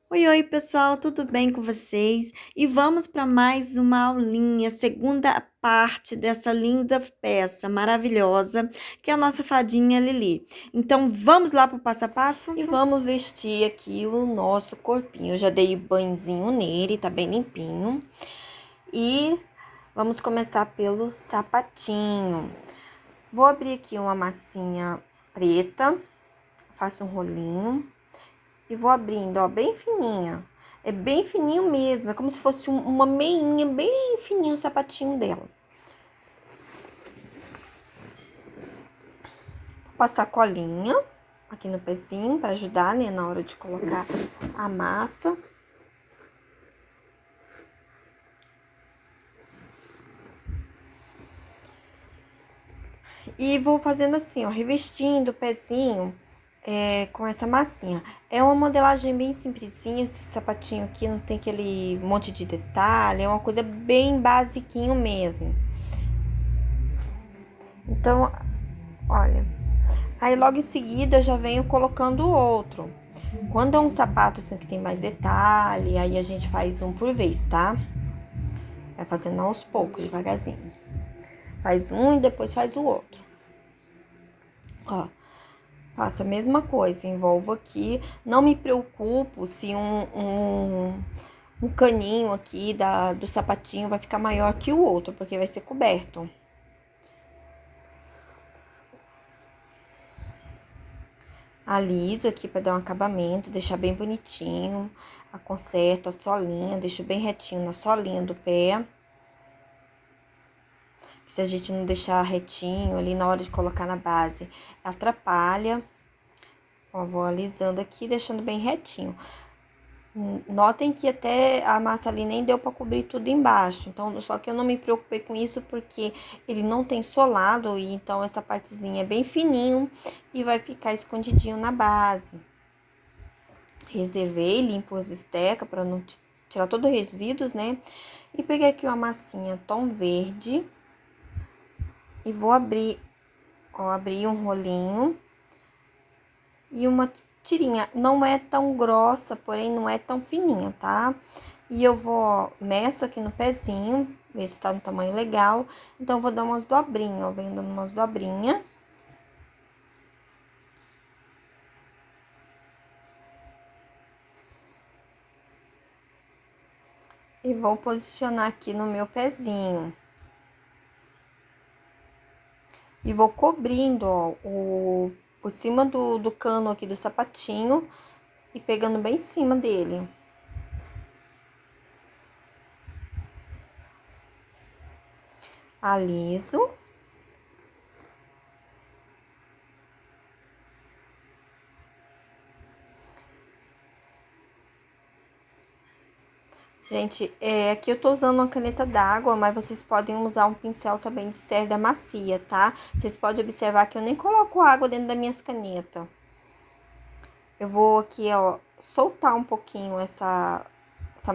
Oi, oi, pessoal, tudo bem com vocês? E vamos para mais uma aulinha, segunda parte dessa linda peça maravilhosa, que é a nossa fadinha Lili. Então, vamos lá para o passo a passo? E vamos vestir aqui o nosso corpinho. Eu já dei banhozinho nele, tá bem limpinho. E vamos começar pelo sapatinho. Vou abrir aqui uma massinha preta, faço um rolinho e vou abrindo, ó, bem fininha. É bem fininho mesmo, é como se fosse uma meinha, bem fininho o sapatinho dela. Vou passar colinha aqui no pezinho para ajudar, né, na hora de colocar a massa. E vou fazendo assim, ó, revestindo o pezinho com essa massinha. É uma modelagem bem simplesinha, esse sapatinho aqui não tem aquele monte de detalhe, é uma coisa bem basiquinho mesmo. Então, olha, aí logo em seguida eu já venho colocando o outro. Quando é um sapato assim que tem mais detalhe, aí a gente faz um por vez, tá? Vai fazendo aos poucos, devagarzinho. Faz um e depois faz o outro. Ó. Faço a mesma coisa, envolvo aqui. Não me preocupo se um caninho aqui do sapatinho vai ficar maior que o outro, porque vai ser coberto. Aliso aqui para dar um acabamento, deixar bem bonitinho. Conserto a solinha, deixo bem retinho na solinha do pé. Se a gente não deixar retinho ali na hora de colocar na base, atrapalha. Ó, vou alisando aqui, deixando bem retinho. Notem que até a massa ali nem deu para cobrir tudo embaixo. Então, só que eu não me preocupei com isso porque ele não tem solado e então essa partezinha é bem fininho e vai ficar escondidinho na base. Reservei, limpo as estecas para não tirar todos os resíduos, né? E peguei aqui uma massinha tom verde e vou abrir, ó, abrir um rolinho e uma tirinha. Não é tão grossa, porém não é tão fininha, tá? E eu vou, ó, meço aqui no pezinho, ver se tá no tamanho legal. Então, vou dar umas dobrinhas, ó, venho dando umas dobrinhas. E vou posicionar aqui no meu pezinho. E vou cobrindo, ó, por cima do cano aqui do sapatinho e pegando bem em cima dele. Aliso. Gente, aqui eu tô usando uma caneta d'água, mas vocês podem usar um pincel também de cerda macia, tá? Vocês podem observar que eu nem coloco água dentro das minhas canetas. Eu vou aqui, ó, soltar um pouquinho essa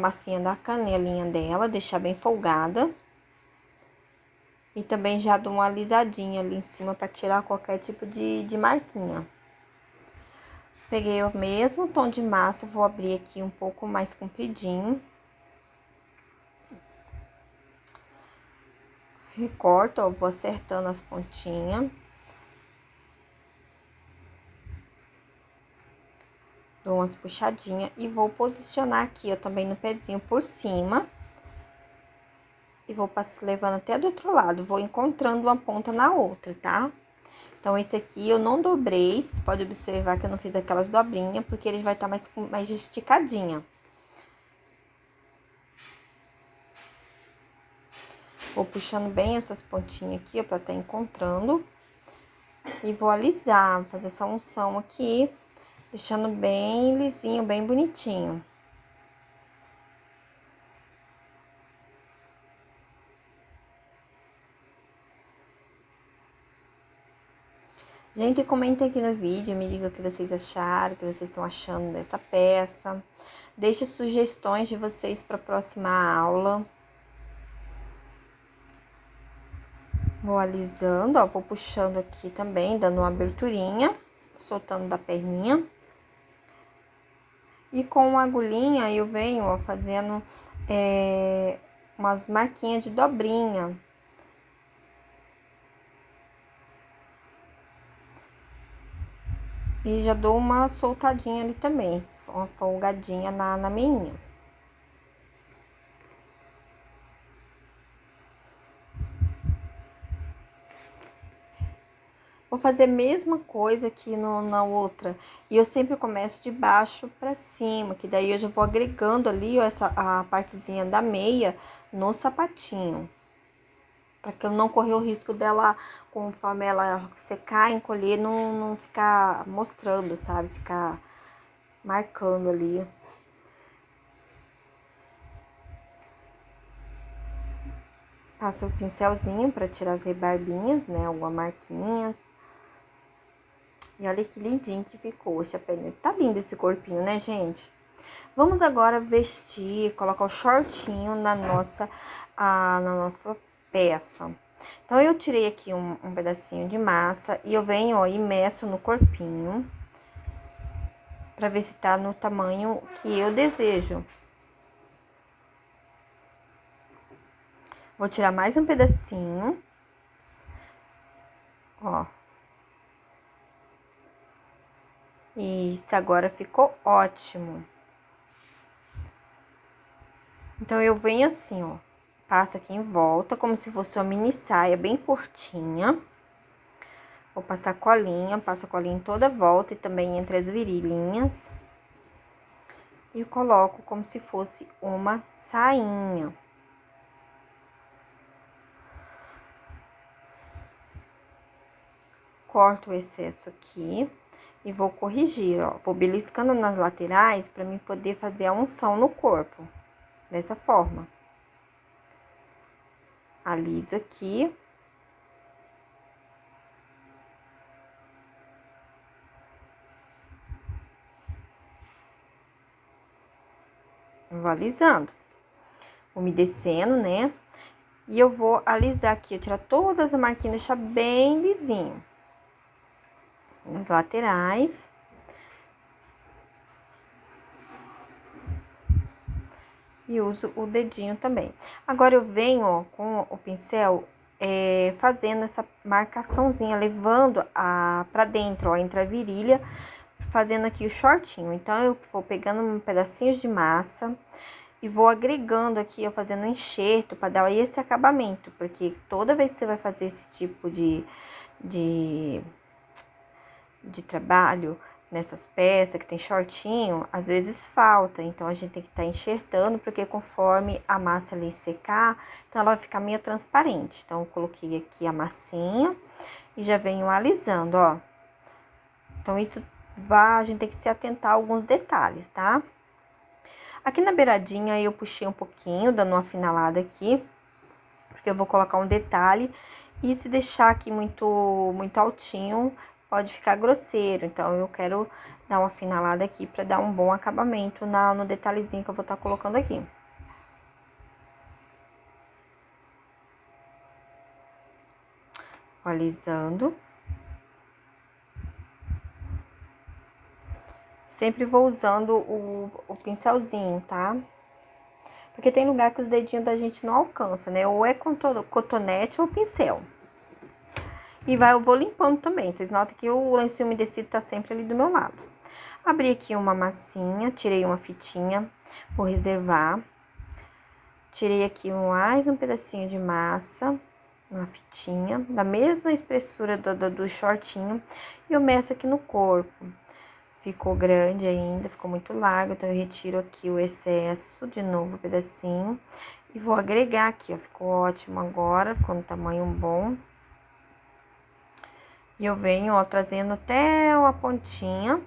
massinha da canelinha dela, deixar bem folgada. E também já dou uma alisadinha ali em cima para tirar qualquer tipo de marquinha. Peguei o mesmo tom de massa, vou abrir aqui um pouco mais compridinho. Recorto, ó, vou acertando as pontinhas. Dou umas puxadinhas e vou posicionar aqui, ó, também no pezinho por cima. E vou levando até do outro lado, vou encontrando uma ponta na outra, tá? Então, esse aqui eu não dobrei, vocês podem observar que eu não fiz aquelas dobrinhas, porque ele vai estar mais esticadinha. Vou puxando bem essas pontinhas aqui, ó, pra estar encontrando. E vou alisar, fazer essa unção aqui, deixando bem lisinho, bem bonitinho. Gente, comentem aqui no vídeo, me digam o que vocês acharam, o que vocês estão achando dessa peça. Deixe sugestões de vocês para a próxima aula. Vou alisando, ó, vou puxando aqui também, dando uma aberturinha, soltando da perninha. E com a agulhinha eu venho, ó, fazendo umas marquinhas de dobrinha. E já dou uma soltadinha ali também, uma folgadinha na meinha. Vou fazer a mesma coisa aqui na outra. E eu sempre começo de baixo pra cima, que daí eu já vou agregando ali, ó, a partezinha da meia no sapatinho. Pra que eu não correr o risco dela, conforme ela secar, encolher, não ficar mostrando, sabe? Ficar marcando ali. Passo o pincelzinho pra tirar as rebarbinhas, né? Algumas marquinhas. E olha que lindinho que ficou esse pele. Tá lindo esse corpinho, né, gente? Vamos agora vestir, colocar o shortinho na nossa peça. Então, eu tirei aqui um pedacinho de massa e eu venho, ó, e meço no corpinho. Pra ver se tá no tamanho que eu desejo. Vou tirar mais um pedacinho. Ó. Isso, agora ficou ótimo. Então, eu venho assim, ó. Passo aqui em volta, como se fosse uma mini saia bem curtinha. Vou passar colinha, passo a colinha em toda a volta e também entre as virilhinhas. E coloco como se fosse uma sainha. Corto o excesso aqui e vou corrigir, ó. Vou beliscando nas laterais para mim poder fazer a unção no corpo. Dessa forma. Aliso aqui. Vou alisando. Umedecendo, né? E eu vou alisar aqui, eu tirar todas as marquinhas, deixar bem lisinho. Nas laterais. E uso o dedinho também. Agora, eu venho, ó, com o pincel, fazendo essa marcaçãozinha, levando pra dentro, ó, entre a virilha, fazendo aqui o shortinho. Então, eu vou pegando pedacinhos de massa e vou agregando aqui, ó, fazendo um enxerto para dar esse acabamento, porque toda vez que você vai fazer esse tipo de trabalho nessas peças que tem shortinho, às vezes falta, então a gente tem que estar enxertando, porque conforme a massa ali secar, então ela vai ficar meio transparente. Então, eu coloquei aqui a massinha e já venho alisando, ó. Então, isso a gente tem que se atentar a alguns detalhes, tá? Aqui na beiradinha eu puxei um pouquinho, dando uma afinalada aqui, porque eu vou colocar um detalhe, e se deixar aqui muito altinho, pode ficar grosseiro. Então, eu quero dar uma afinalada aqui pra dar um bom acabamento no detalhezinho que eu vou estar colocando aqui. Alisando. Sempre vou usando o pincelzinho, tá? Porque tem lugar que os dedinhos da gente não alcança, né? Ou é com cotonete ou pincel. E eu vou limpando também. Vocês notam que o lencinho umedecido tá sempre ali do meu lado. Abri aqui uma massinha, tirei uma fitinha, vou reservar. Tirei aqui mais um pedacinho de massa, uma fitinha, da mesma espessura do shortinho. E eu meço aqui no corpo. Ficou grande ainda, ficou muito largo, então eu retiro aqui o excesso, de novo, um pedacinho. E vou agregar aqui, ó, ficou ótimo agora, ficou no tamanho bom. E eu venho, ó, trazendo até a pontinha.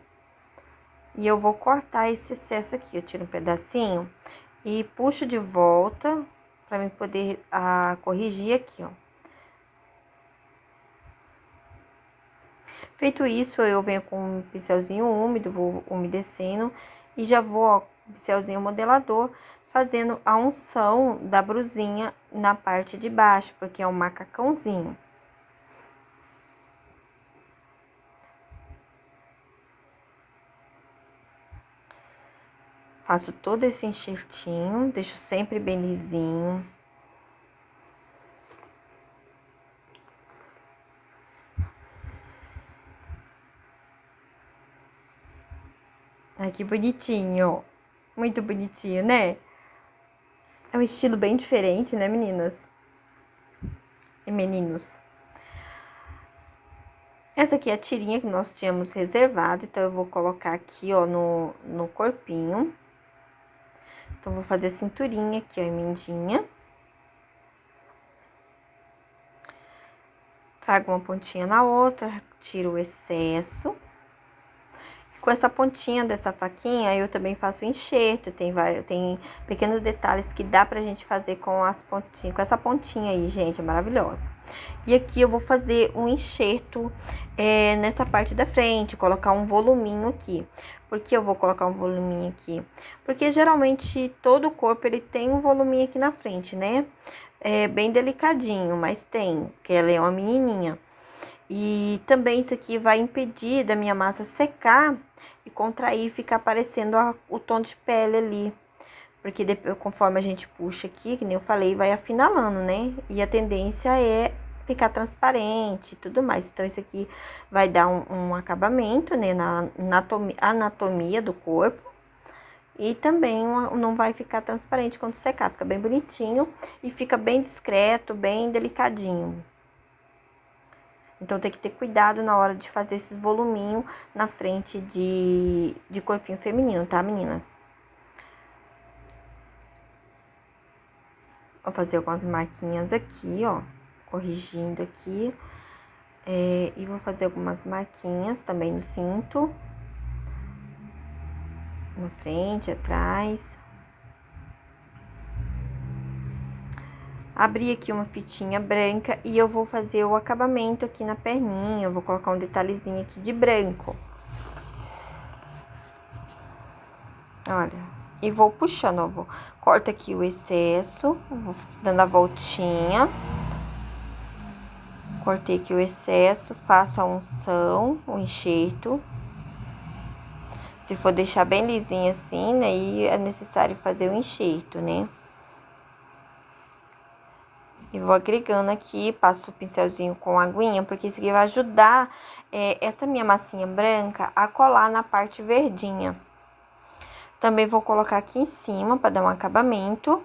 E eu vou cortar esse excesso aqui. Eu tiro um pedacinho e puxo de volta pra mim poder corrigir aqui, ó. Feito isso, eu venho com um pincelzinho úmido, vou umedecendo e já vou, ó, com o pincelzinho modelador, fazendo a unção da brusinha na parte de baixo, porque é um macacãozinho. Faço todo esse enxertinho, deixo sempre bem lisinho. Ai, que bonitinho. Muito bonitinho, né? É um estilo bem diferente, né, meninas? E meninos. Essa aqui é a tirinha que nós tínhamos reservado, então eu vou colocar aqui, ó, no corpinho. Então, vou fazer a cinturinha aqui, ó, emendinha. Trago uma pontinha na outra, tiro o excesso. Com essa pontinha dessa faquinha, eu também faço enxerto, tem pequenos detalhes que dá pra gente fazer com as pontinhas, com essa pontinha aí, gente, é maravilhosa. E aqui eu vou fazer um enxerto nessa parte da frente, colocar um voluminho aqui. Por que eu vou colocar um voluminho aqui? Porque geralmente todo o corpo ele tem um voluminho aqui na frente, né? É bem delicadinho, mas tem, que ela é uma menininha. E também isso aqui vai impedir da minha massa secar e contrair e ficar aparecendo o tom de pele ali. Porque depois, conforme a gente puxa aqui, que nem eu falei, vai afinalando, né? E a tendência é ficar transparente e tudo mais. Então, isso aqui vai dar um acabamento, né? Na anatomia do corpo. E também não vai ficar transparente quando secar. Fica bem bonitinho e fica bem discreto, bem delicadinho. Então, tem que ter cuidado na hora de fazer esses voluminhos na frente de corpinho feminino, tá, meninas? Vou fazer algumas marquinhas aqui, ó, corrigindo aqui. E vou fazer algumas marquinhas também no cinto. Na frente, atrás. Abri aqui uma fitinha branca e eu vou fazer o acabamento aqui na perninha. Eu vou colocar um detalhezinho aqui de branco. Olha, e vou puxando, ó. Corto aqui o excesso, vou dando a voltinha. Cortei aqui o excesso, faço a unção, o enxerto. Se for deixar bem lisinho assim, né, aí é necessário fazer o enxerto, né? E vou agregando aqui, passo o pincelzinho com aguinha, porque isso aqui vai ajudar essa minha massinha branca a colar na parte verdinha. Também vou colocar aqui em cima para dar um acabamento.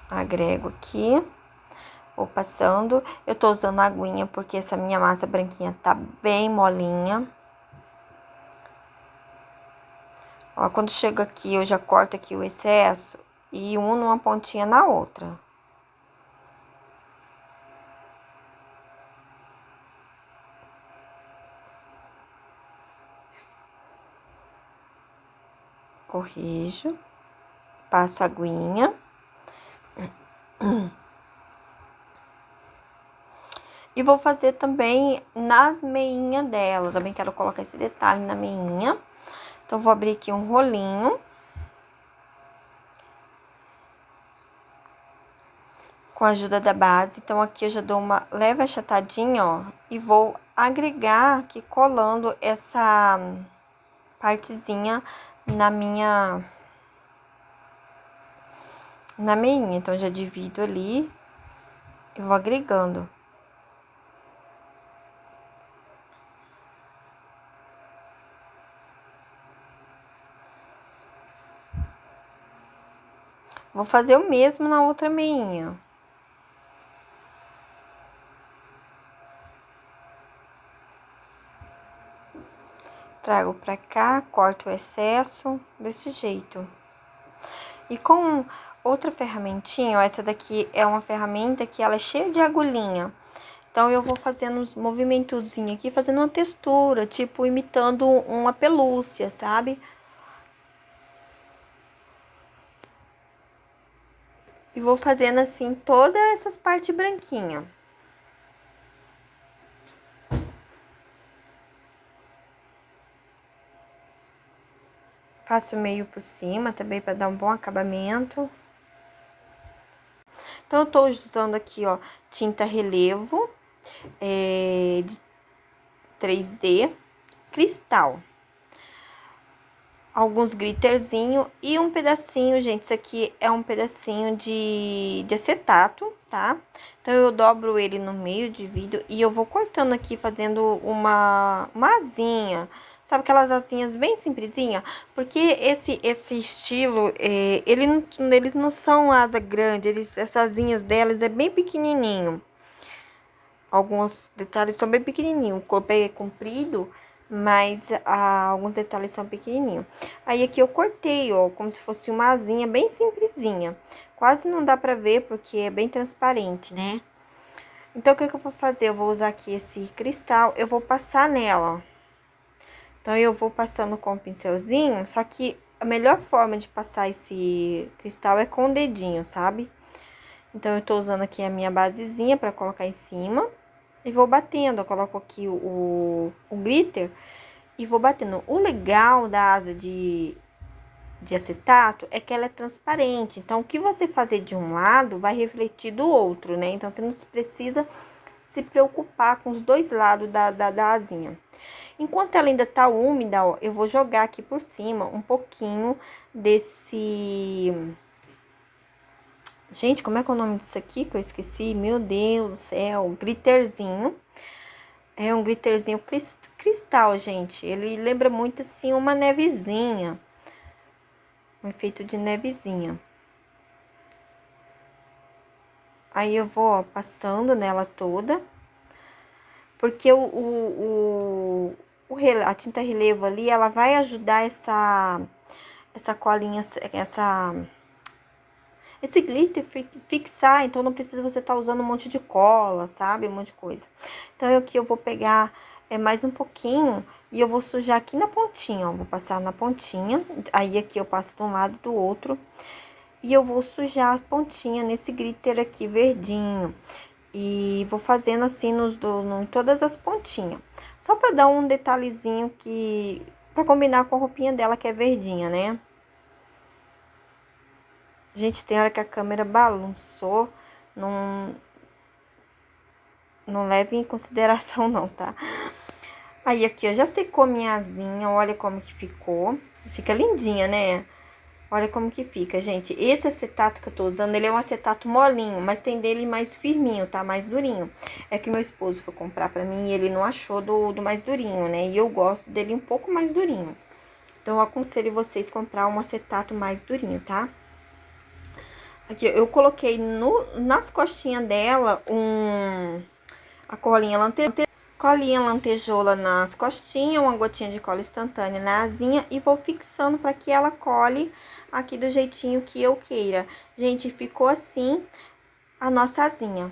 Agrego aqui. Vou passando. Eu tô usando aguinha porque essa minha massa branquinha tá bem molinha. Ó, quando chego aqui, eu já corto aqui o excesso e uno uma pontinha na outra. Corrijo, passo a aguinha. E vou fazer também nas meinhas dela, também quero colocar esse detalhe na meinha. Então, vou abrir aqui um rolinho. Com a ajuda da base, então aqui eu já dou uma leve achatadinha, ó, e vou agregar aqui colando essa partezinha na meinha. Então, já divido ali e vou agregando. Vou fazer o mesmo na outra meinha. Trago pra cá, corto o excesso, desse jeito. E com outra ferramentinha, ó, essa daqui é uma ferramenta que ela é cheia de agulhinha. Então, eu vou fazendo uns movimentozinhos aqui, fazendo uma textura, tipo, imitando uma pelúcia, sabe? E vou fazendo assim, todas essas partes branquinhas. Faço meio por cima também para dar um bom acabamento. Então, eu tô usando aqui, ó, tinta relevo de 3D cristal. alguns glitterzinho e um pedacinho, gente, isso aqui é um pedacinho de acetato, tá? Então, eu dobro ele no meio, divido e eu vou cortando aqui, fazendo uma asinha. Sabe aquelas asinhas bem simplesinha? Porque esse estilo, eles não são asa grande, essas asinhas delas é bem pequenininho. Alguns detalhes são bem pequenininhos, o corpo é comprido, mas alguns detalhes são pequenininhos. Aí aqui eu cortei, ó, como se fosse uma asinha bem simplesinha. Quase não dá pra ver porque é bem transparente, né? Então, o que eu vou fazer? Eu vou usar aqui esse cristal, eu vou passar nela, ó. Então, eu vou passando com o pincelzinho, só que a melhor forma de passar esse cristal é com o dedinho, sabe? Então, eu tô usando aqui a minha basezinha pra colocar em cima. E vou batendo, eu coloco aqui o glitter e vou batendo. O legal da asa de acetato é que ela é transparente. Então, o que você fazer de um lado vai refletir do outro, né? Então, você não precisa se preocupar com os dois lados da asinha. Enquanto ela ainda tá úmida, ó, eu vou jogar aqui por cima um pouquinho desse... Gente, como é que é o nome disso aqui que eu esqueci? Meu Deus do céu, glitterzinho. É um glitterzinho cristal, gente. Ele lembra muito, assim, uma nevezinha. Um efeito de nevezinha. Aí eu vou, ó, passando nela toda. Porque a tinta relevo ali, ela vai ajudar essa colinha, esse glitter fixar. Então, não precisa você estar usando um monte de cola, sabe? Um monte de coisa. Então, aqui eu vou pegar mais um pouquinho e eu vou sujar aqui na pontinha, ó. Vou passar na pontinha, aí aqui eu passo de um lado do outro. E eu vou sujar a pontinha nesse glitter aqui verdinho. E vou fazendo assim em todas as pontinhas. Só pra dar um detalhezinho pra combinar com a roupinha dela, que é verdinha, né? Gente, tem hora que a câmera balançou, não, não leve em consideração não, tá? Aí aqui, ó, já secou minha asinha, olha como que ficou. Fica lindinha, né? Olha como que fica, gente. Esse acetato que eu tô usando, ele é um acetato molinho, mas tem dele mais firminho, tá? Mais durinho. É que meu esposo foi comprar pra mim e ele não achou do mais durinho, né? E eu gosto dele um pouco mais durinho. Então, eu aconselho vocês comprar um acetato mais durinho, tá? Aqui, eu coloquei nas costinhas dela a colinha lantejoula nas costinhas, uma gotinha de cola instantânea na asinha e vou fixando para que ela cole aqui do jeitinho que eu queira. Gente, ficou assim a nossa asinha.